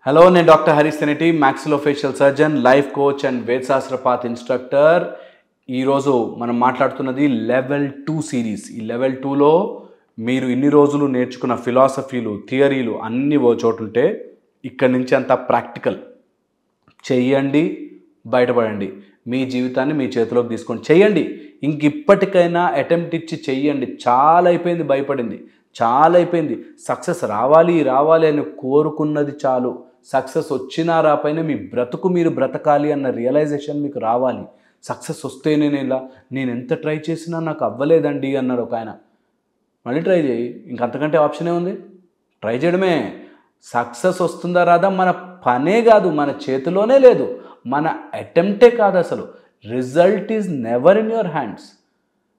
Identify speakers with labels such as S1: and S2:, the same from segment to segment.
S1: Hello, నేను doctor Harish Teneti, maxillofacial surgeon, life coach and వేదశాస్త్ర path instructor. ఈరోజు మనం మాట్లాడుతున్నది లెవెల్ 2 సిరీస్. ఈ లెవెల్ 2లో మీరు ఇన్ని రోజులు నేర్చుకున్న ఫిలాసఫీలు, థియరీలు అన్నీ ఓ చోటుంటే ఇక్కడి నుంచి అంతా ప్రాక్టికల్. చెయ్యండి, బయటపడండి. మీ జీవితాన్ని మీ చేతిలోకి తీసుకొని చెయ్యండి. ఇంక ఇప్పటికైనా అటెంప్ట్ ఇచ్చి చెయ్యండి. చాలా అయిపోయింది భయపడింది, చాలా అయిపోయింది. సక్సెస్ రావాలి రావాలి అని కోరుకున్నది చాలు. సక్సెస్ వచ్చినా రాపైన మీ బ్రతుకు మీరు బ్రతకాలి అన్న రియలైజేషన్ మీకు రావాలి. సక్సెస్ వస్తేనే నేను ఎంత ట్రై చేసినా నాకు అవ్వలేదండి అన్నాడు ఒక ఆయన. మళ్ళీ ట్రై చేయి, ఇంకంతకంటే ఆప్షనే ఉంది. ట్రై చేయడమే. సక్సెస్ వస్తుందా రాదా మన పనే కాదు, మన చేతిలోనే లేదు. మన అటెంప్టే కాదు అసలు. Result is never in your hands.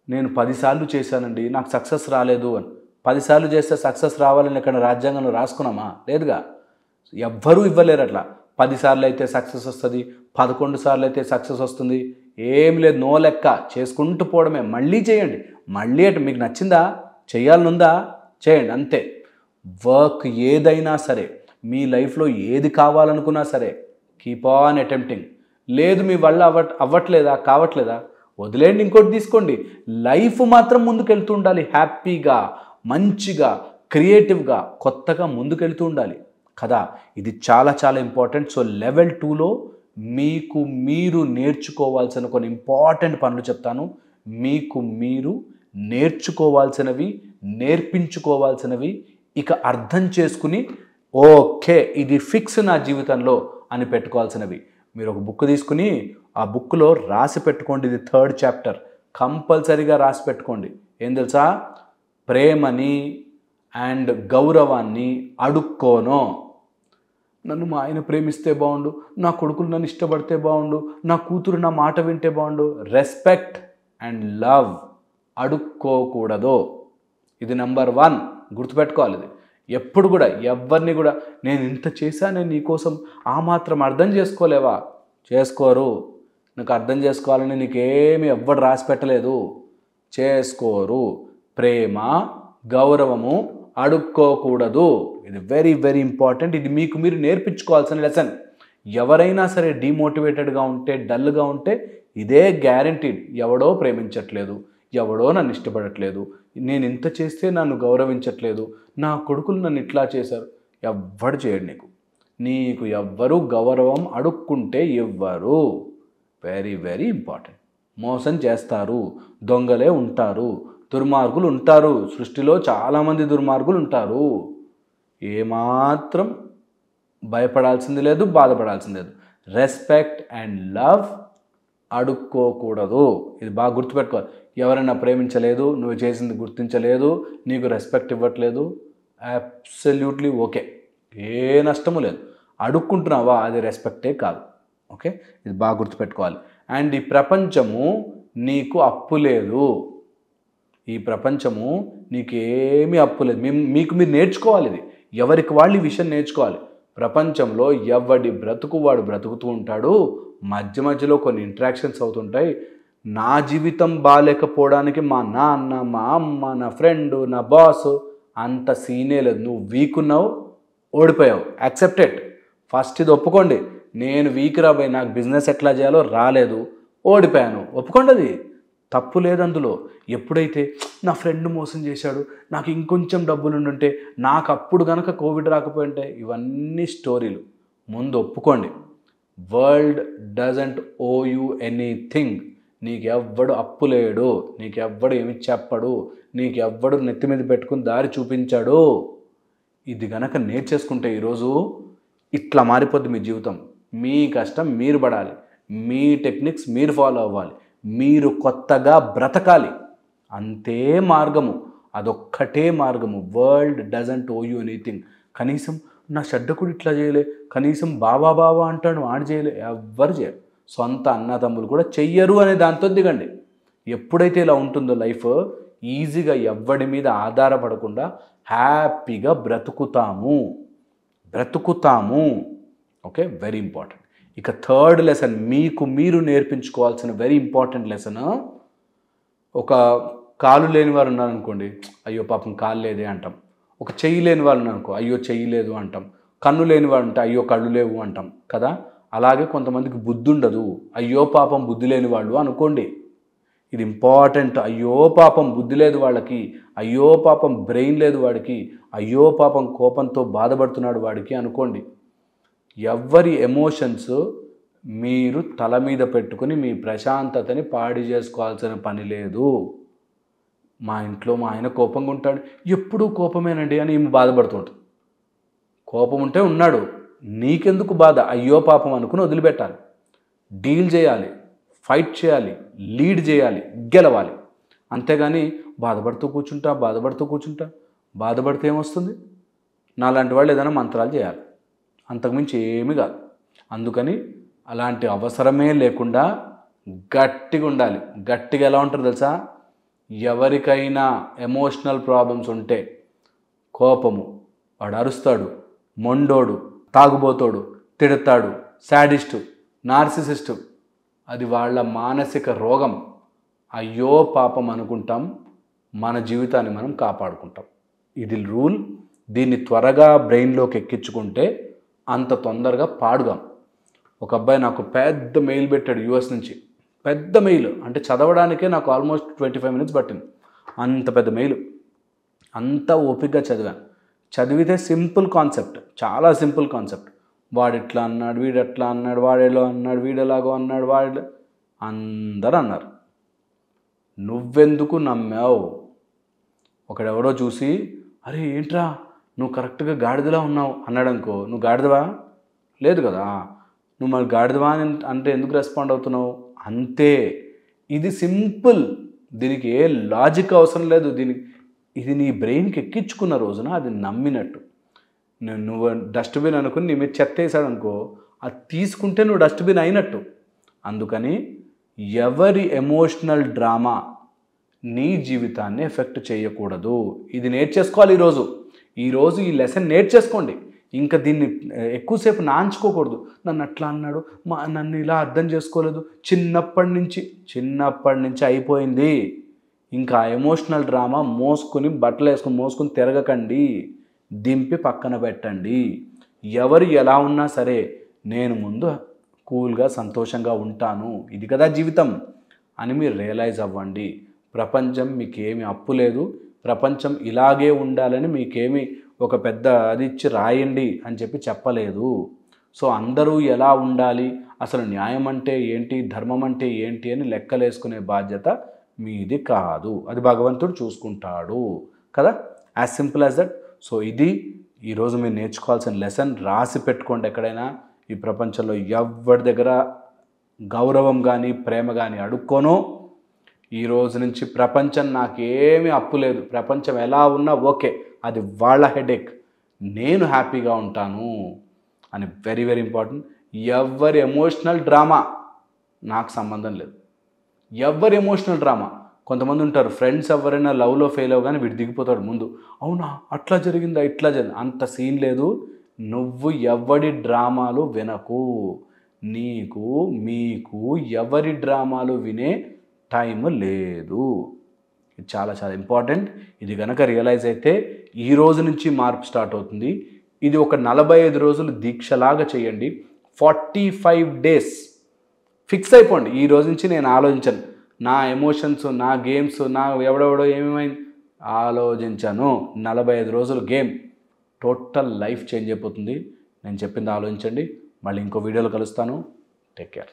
S1: నేను 10 సార్లు చేశానండి, నాకు సక్సెస్ రాలేదు అని. 10 సార్లు చేస్తే సక్సెస్ రావాలని ఇక్కడ రాజ్యాంగంలో రాసుకున్నామా? లేదుగా. ఎవ్వరూ ఇవ్వలేరు అట్లా. 10 సార్లు అయితే సక్సెస్ వస్తుంది, 11 సార్లు అయితే సక్సెస్ వస్తుంది. ఏం లేదు, నో లెక్క. చేసుకుంటూ పోవడమే. మళ్ళీ చేయండి. మళ్ళీ మీకు నచ్చిందా, చేయాలనుందా, చేయండి, అంతే. వర్క్ ఏదైనా సరే, మీ లైఫ్లో ఏది కావాలనుకున్నా సరే, కీప్ ఆన్ అటెంప్టింగ్. లేదు మీ వల్ల అవ్వట్లేదా, కావట్లేదా, వదిలేండి, ఇంకోటి తీసుకోండి. లైఫ్ మాత్రం ముందుకెళ్తూ ఉండాలి. హ్యాపీగా, మంచిగా, క్రియేటివ్గా, కొత్తగా ముందుకెళ్తూ ఉండాలి కదా. ఇది చాలా చాలా ఇంపార్టెంట్. సో లెవెల్ 2లో మీకు మీరు నేర్చుకోవాల్సిన కొన్ని ఇంపార్టెంట్ పనులు చెప్తాను. మీకు మీరు నేర్చుకోవాల్సినవి, నేర్పించుకోవాల్సినవి, ఇక అర్థం చేసుకుని ఓకే ఇది ఫిక్స్ నా జీవితంలో అని పెట్టుకోవాల్సినవి. మీరు ఒక బుక్ తీసుకుని ఆ బుక్లో రాసి పెట్టుకోండి. ఇది 3rd చాప్టర్. కంపల్సరీగా రాసి పెట్టుకోండి. ఏం తెలుసా? ప్రేమని అండ్ గౌరవాన్ని అడుక్కోను. నన్ను మా ఆయన ప్రేమిస్తే బాగుండు, నా కొడుకులు నన్ను ఇష్టపడితే బాగుండు, నా కూతురు నా మాట వింటే బాగుండు. రెస్పెక్ట్ అండ్ లవ్ అడుక్కోకూడదు. ఇది నెంబర్ 1. గుర్తుపెట్టుకోవాలి. ఇది ఎప్పుడు కూడా ఎవరిని కూడా నేను ఇంత చేశానే నీకోసం, ఆ మాత్రం అర్థం చేసుకోలేవా? చేసుకోరు. నాకు అర్థం చేసుకోవాలని నీకేమి ఎవ్వడు రాసి పెట్టలేదు. చేసుకోరు. ప్రేమ, గౌరవము అడుక్కోకూడదు. ఇది వెరీ వెరీ ఇంపార్టెంట్. ఇది మీకు మీరు నేర్పించుకోవాల్సిన లెసన్. ఎవరైనా సరే డిమోటివేటెడ్గా ఉంటే, డల్గా ఉంటే ఇదే గ్యారంటీడ్. ఎవడో ప్రేమించట్లేదు, ఎవడో నన్ను ఇష్టపడట్లేదు, నేను ఇంత చేస్తే నన్ను గౌరవించట్లేదు, నా కొడుకులు నన్ను ఇట్లా చేశారు. ఎవ్వడు చేయడు నీకు ఎవ్వరు గౌరవం అడుక్కుంటే ఇవ్వరు. Very very important. మోసం చేస్తారు, దొంగలే ఉంటారు, దుర్మార్గులు ఉంటారు. సృష్టిలో చాలామంది దుర్మార్గులు ఉంటారు. ఏమాత్రం భయపడాల్సింది లేదు, బాధపడాల్సింది లేదు. రెస్పెక్ట్ అండ్ లవ్ అడుక్కోకూడదు. ఇది బాగా గుర్తుపెట్టుకోవాలి. ఎవరైనా ప్రేమించలేదు, నువ్వు చేసింది గుర్తించలేదు, నీకు రెస్పెక్ట్ ఇవ్వట్లేదు, అబ్సల్యూట్లీ ఓకే, ఏ నష్టము లేదు. అడుక్కుంటున్నావా, అది రెస్పెక్టే కాదు. ఓకే, ఇది బాగా గుర్తుపెట్టుకోవాలి. అండ్ ఈ ప్రపంచము నీకు అప్పు లేదు. ఈ ప్రపంచము నీకేమీ అప్పు లేదు. మీకు మీరు నేర్చుకోవాలి. ఇది ఎవరికి వాళ్ళు ఈ విషయం నేర్చుకోవాలి. ప్రపంచంలో ఎవడి బ్రతుకు వాడు బ్రతుకుతూ ఉంటాడు. మధ్య మధ్యలో కొన్ని ఇంటరాక్షన్స్ అవుతుంటాయి. నా జీవితం బాగాలేకపోవడానికి మా నాన్న, మా అమ్మ, నా ఫ్రెండ్, నా బాస్ అంత సీనే లేదు. నువ్వు వీక్ ఉన్నావు, ఓడిపోయావు, యాక్సెప్టెడ్. ఫస్ట్ ఇది ఒప్పుకోండి. నేను వీక్ రాబోయే, నాకు బిజినెస్ ఎట్లా చేయాలో రాలేదు, ఓడిపోయాను, ఒప్పుకోండి. అది తప్పు లేదు అందులో. ఎప్పుడైతే నా ఫ్రెండ్ మోసం చేశాడు, నాకు ఇంకొంచెం డబ్బులు ఉండుంటే, నాకు అప్పుడు కనుక కోవిడ్ రాకపోయింటే, ఇవన్నీ స్టోరీలు. ముందు ఒప్పుకోండి. World doesn't owe you anything. నీకెవ్వడు అప్పు లేడు, నీకెవ్వడు ఏమి చెప్పడు, నీకెవ్వడు నెత్తి మీద పెట్టుకుని దారి చూపించాడు. ఇది గనక నేర్చేసుకుంటే ఈరోజు ఇట్లా మారిపోద్ది మీ జీవితం. మీ కష్టం మీరు పడాలి, మీ టెక్నిక్స్ మీరు ఫాలో అవ్వాలి, మీరు కొత్తగా బ్రతకాలి. అంతే మార్గము, అదొక్కటే మార్గము. World doesn't owe you anything. కనీసం నా షడ్డకుడు ఇట్లా చేయలే, కనీసం బాబా బాబా అంటాడు ఆడు చేయలే, ఎవ్వరు చేయరు. సొంత అన్నదమ్ములు కూడా చెయ్యరు అనే దాంతో దిగండి. ఎప్పుడైతే ఇలా ఉంటుందో లైఫ్, ఈజీగా ఎవ్వడి మీద ఆధారపడకుండా హ్యాపీగా బ్రతుకుతాము. Okay, very important. ఇక 3rd లెసన్, మీకు మీరు నేర్పించుకోవాల్సిన వెరీ ఇంపార్టెంట్ లెసన్. ఒక కాలు లేని వారు ఉన్నారనుకోండి, అయ్యో పాపం కాలు లేదే అంటాం. ఒక చెయ్యి లేని వాళ్ళు అనుకో, అయ్యో చెయ్యి లేదు అంటాం. కన్ను లేనివాడు అంటే అయ్యో కళ్ళు లేవు అంటాం కదా. అలాగే కొంతమందికి బుద్ధి ఉండదు, అయ్యో పాపం బుద్ధి లేని వాళ్ళు అనుకోండి. ఇది ఇంపార్టెంట్. అయ్యో పాపం బుద్ధి లేదు వాళ్ళకి, అయ్యో పాపం బ్రెయిన్ లేదు వాడికి, అయ్యో పాపం కోపంతో బాధపడుతున్నాడు వాడికి అనుకోండి. ఎవ్వరి ఎమోషన్స్ మీరు తల మీద పెట్టుకుని మీ ప్రశాంతతని పాడి చేసుకోవాల్సిన పని లేదు. మా ఇంట్లో మా ఆయన కోపంగా ఉంటాడు, ఎప్పుడూ కోపమేనండి అని ఈమె బాధపడుతుంటుంది. కోపం ఉంటే ఉన్నాడు, నీకెందుకు బాధ, అయ్యో పాపం అనుకుని వదిలిపెట్టాలి. డీల్ చేయాలి, ఫైట్ చేయాలి, లీడ్ చేయాలి, గెలవాలి. అంతేగాని బాధపడుతూ కూర్చుంటా బాధపడితే ఏమొస్తుంది? నాలాంటి వాళ్ళు ఏదైనా మంత్రాలు చేయాలి, అంతకుమించి ఏమీ కాదు. అందుకని అలాంటి అవసరమే లేకుండా గట్టిగా ఉండాలి. గట్టిగా ఎలా ఉంటారు తెలుసా? ఎవరికైనా ఎమోషనల్ ప్రాబ్లమ్స్ ఉంటే, కోపము, వాడు అరుస్తాడు, మొండోడు, తాగుబోతోడు, తిడతాడు, శాడిస్టు, నార్సిసిస్టు, అది వాళ్ళ మానసిక రోగం. అయ్యో పాపం అనుకుంటాం, మన జీవితాన్ని మనం కాపాడుకుంటాం. ఇది రూల్. దీన్ని త్వరగా బ్రెయిన్లోకి ఎక్కించుకుంటే అంత తొందరగా పాడుగాం. ఒక అబ్బాయి నాకు పెద్ద మెయిల్ పెట్టాడు యూఎస్ నుంచి. పెద్ద మెయిల్ అంటే చదవడానికే నాకు ఆల్మోస్ట్ 25 minutes పట్టింది. అంత పెద్ద మెయిల్, అంతా ఓపికగా చదివాను. చదివితే సింపుల్ కాన్సెప్ట్, చాలా సింపుల్ కాన్సెప్ట్. వాడు ఇట్లా అన్నాడు, వీడు ఎట్లా అన్నాడు, వాడేలో అన్నాడు, వీడెలాగో అన్నాడు, వాడు అందరూ అన్నారు. నువ్వెందుకు నమ్మావు? ఒకడెవడో చూసి అరే ఏంట్రా నువ్వు కరెక్ట్గా గాడిదలా ఉన్నావు అన్నాడు అనుకో, నువ్వు గాడిదవా? లేదు కదా. నువ్వు మరి గాడిదవా అని అంటే ఎందుకు రెస్పాండ్ అవుతున్నావు? అంతే. ఇది సింపుల్, దీనికి ఏ లాజిక్ అవసరం లేదు. ఇది నీ బ్రెయిన్కి ఎక్కించుకున్న రోజున అది నమ్మినట్టు. నువ్వు డస్ట్బిన్ అనుకుని నీ మీద చెత్త వేసాడు అనుకో, అది తీసుకుంటే నువ్వు డస్ట్బిన్ అయినట్టు. అందుకని ఎవరి ఎమోషనల్ డ్రామా నీ జీవితాన్ని ఎఫెక్ట్ చేయకూడదు. ఇది నేర్చేసుకోవాలి ఈరోజు ఈ లెసన్ నేర్చేసుకోండి. ఇంకా దీన్ని ఎక్కువసేపు నాంచుకోకూడదు. నన్ను అట్లా అన్నాడు, నన్ను ఇలా అర్థం చేసుకోలేదు. చిన్నప్పటి నుంచి అయిపోయింది. ఇంకా ఎమోషనల్ డ్రామా బట్టలు వేసుకుని మోసుకుని తిరగకండి. దింపి పక్కన పెట్టండి. ఎవరు ఎలా ఉన్నా సరే నేను ముందు కూల్గా సంతోషంగా ఉంటాను, ఇది కదా జీవితం అని మీరు రియలైజ్ అవ్వండి. ప్రపంచం మీకేమి అప్పు లేదు. ప్రపంచం ఇలాగే ఉండాలని మీకేమి ఒక పెద్ద అది ఇచ్చి రాయండి అని చెప్పలేదు. సో అందరూ ఎలా ఉండాలి, అసలు న్యాయం అంటే ఏంటి, ధర్మం అంటే ఏంటి అని లెక్కలేసుకునే బాధ్యత మీది కాదు. అది భగవంతుడు చూసుకుంటాడు కదా. As simple as that. So ఇది ఈరోజు మీరు నేర్చుకోవాల్సిన లెసన్. రాసి పెట్టుకోండి. ఎక్కడైనా ఈ ప్రపంచంలో ఎవరి దగ్గర గౌరవం కానీ ప్రేమ కానీ అడుక్కోను. ఈ రోజు నుంచి ప్రపంచం నాకేమీ అప్పు లేదు, ప్రపంచం ఎలా ఉన్నా ఓకే, అది వాళ్ళ హెడేక్, నేను హ్యాపీగా ఉంటాను అని. Very very important. ఎవరి ఎమోషనల్ డ్రామా నాకు సంబంధం లేదు. ఎవరి ఎమోషనల్ డ్రామా. కొంతమంది ఉంటారు ఫ్రెండ్స్, ఎవరైనా లవ్లో ఫెయిల్ అవ్వగానే వీడు దిగిపోతాడు ముందు. అవునా అట్లా జరిగిందా, ఇట్లా జరిగింది, అంత సీన్ లేదు. నువ్వు ఎవరి డ్రామాలు వినకు. మీకు ఎవరి డ్రామాలు వినే టైం లేదు. ఇది చాలా చాలా ఇంపార్టెంట్. ఇది కనుక రియలైజ్ అయితే ఈ రోజు నుంచి మార్పు స్టార్ట్ అవుతుంది. ఇది ఒక 45 రోజులు దీక్షలాగా చేయండి. 45 days ఫిక్స్ అయిపోండి. ఈ రోజు నుంచి నేను ఆలోచించను, నా ఎమోషన్స్, నా గేమ్స్, నా ఎవడెవడో ఏమేమైంది ఆలోచించాను. 45 రోజులు గేమ్, టోటల్ లైఫ్ చేంజ్ అయిపోతుంది. నేను చెప్పింది ఆలోచించండి. మళ్ళీ ఇంకో వీడియోలో కలుస్తాను. Take care.